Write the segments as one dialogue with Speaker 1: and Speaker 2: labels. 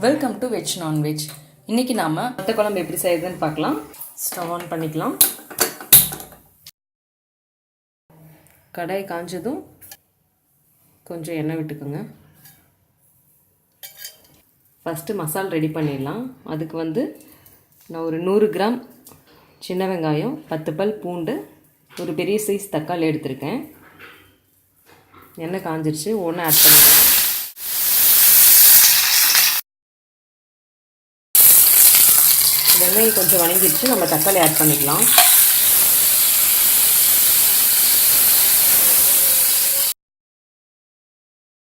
Speaker 1: Welcome to veg non veg. இன்றைக்கி நாம் வத்த குழம்பு எப்படி செய்யுதுன்னு பார்க்கலாம். ஸ்டவ் ஆன் பண்ணிக்கலாம். கடாய் காஞ்சதும் கொஞ்சம் எண்ணெய் விட்டுக்கோங்க. ஃபஸ்ட்டு மசாலா ரெடி பண்ணிடலாம். அதுக்கு நான் ஒரு 100 கிராம் சின்ன வெங்காயம், 10 பல் பூண்டு, ஒரு பெரிய சைஸ் தக்காளி எடுத்திருக்கேன். எண்ணெய் காஞ்சிருச்சு, ஒன்று ஆட் பண்ணிக்கலாம். வெங்காயம் கொஞ்சம் வணங்கிடுச்சு, நம்ம தக்காளி ஆட் பண்ணிக்கலாம்.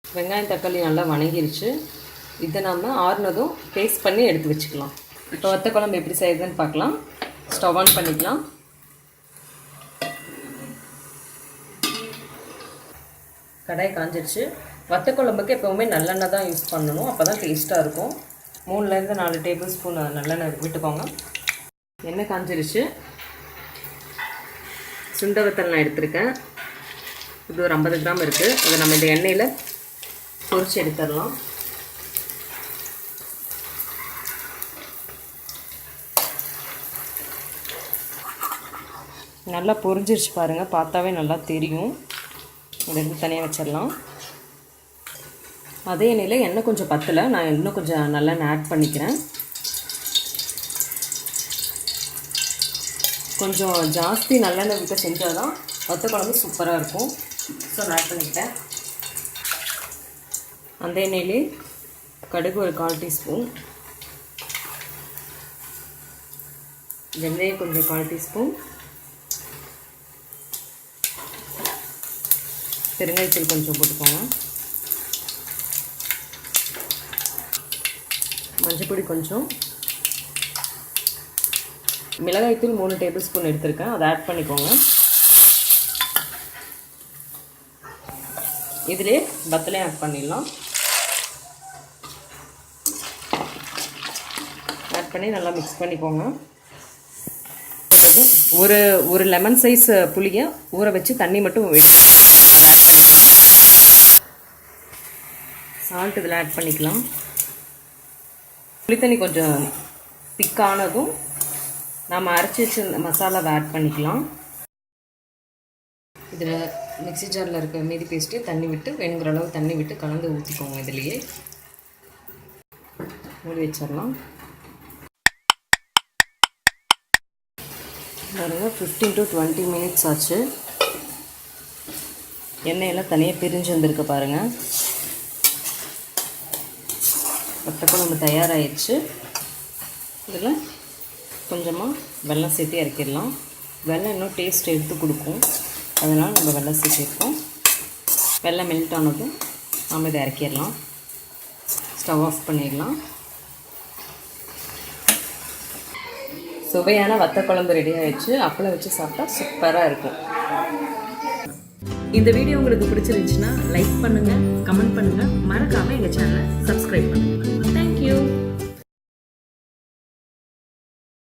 Speaker 1: வெங்காயம் தக்காளி நல்லா வணங்கிருச்சு. இதை நம்ம ஆறுனதும் பேஸ்ட் பண்ணி எடுத்து வச்சுக்கலாம். இப்போ வத்த குழம்பு எப்படி செய்யுதுன்னு பார்க்கலாம். ஸ்டவ் ஆன் பண்ணிக்கலாம். கடாய் காஞ்சிருச்சு. வத்த குழம்புக்கு எப்போவுமே நல்லெண்ணெய் தான் யூஸ் பண்ணணும், அப்போ தான் டேஸ்ட்டாக இருக்கும். 3லேருந்து 4 டேபிள் ஸ்பூன் நல்லெண்ணெய் விட்டுக்கோங்க. எண்ணெய் காஞ்சிருச்சு. சுண்ட வத்தல் நான் எடுத்திருக்கேன். இது ஒரு 50 கிராம் இருக்குது. அதை நம்ம இந்த எண்ணெயில் பொரிச்சு எடுத்துடலாம். நல்லா பொரிஞ்சிருச்சு பாருங்கள், பார்த்தாவே நல்லா தெரியும். இதை எடுத்து தனியாக வச்சிடலாம். அதே எண்ணெயில் எண்ணெய் கொஞ்சம் பத்தலை, நான் இன்னும் கொஞ்சம் நல்லெண்ணெய் ஆட் பண்ணிக்கிறேன். கொஞ்சம் ஜாஸ்தி நல்லெண்ணெய் விட்டு செஞ்சால் தான் வத்த குழம்பு சூப்பராக இருக்கும். ஸோ நான் ஆட் பண்ணிக்கிட்டேன். அந்த எண்ணெயிலே கடுகு ஒரு 1/4 டீஸ்பூன், வெந்தயம் கொஞ்சம் 1/4 டீஸ்பூன், பெருங்காயத்தூள் கொஞ்சம் போட்டுக்கோங்க, மஞ்சப்பொடி கொஞ்சம், மிளகாய்த்தூள் 3 டேபிள் ஸ்பூன் எடுத்திருக்கேன், அதை ஆட் பண்ணிக்கோங்க. இதிலே வத்தலையும் ஆட் பண்ணிடலாம். ஆட் பண்ணி நல்லா மிக்ஸ் பண்ணிக்கோங்க. ஒரு லெமன் சைஸ் புளியை ஊற வச்சு தண்ணி மட்டும் அதை ஆட் பண்ணிக்கலாம். சால்ட் இதில் ஆட் பண்ணிக்கலாம். புளித்தண்ணி கொஞ்சம் திக்கானதும் நம்ம அரைச்சி வச்சு மசாலாவை ஆட் பண்ணிக்கலாம். இதில் மிக்ஸி ஜாரில் இருக்க மீதி பேஸ்ட்டு தண்ணி விட்டு வேணுங்கிற அளவு தண்ணி விட்டு கலந்து ஊற்றிக்கோங்க. இதுலேயே மூடி வச்சிடலாம். பாருங்கள், 15 to 20 மினிட்ஸ் ஆச்சு. எண்ணெயெல்லாம் தனியாக பிரிஞ்சு வந்திருக்கு பாருங்கள். வத்த குழம்பு தயாராகிடுச்சு. இதில் கொஞ்சமாக வெல்லம் சேர்த்து இறக்கிடலாம். வெல்லம் இன்னும் டேஸ்ட் எடுத்து கொடுக்கும், அதனால் நம்ம வெல்லம் சேர்த்துருக்கோம். வெல்லம் மெல்ட் ஆனதும் நம்ம இதை இறக்கிடலாம். ஸ்டவ் ஆஃப் பண்ணிடலாம். சுவையான வத்த குழம்பு ரெடி ஆகிடுச்சு. அப்பளம் வச்சு சாப்பிட்டா சூப்பராக இருக்கும். இந்த வீடியோ உங்களுக்கு பிடிச்சிருந்துச்சுன்னா லைக் பண்ணுங்கள், கமெண்ட் பண்ணுங்கள், மறக்காமல் எங்கள் சேனலை சப்ஸ்கிரைப் பண்ணுங்கள்.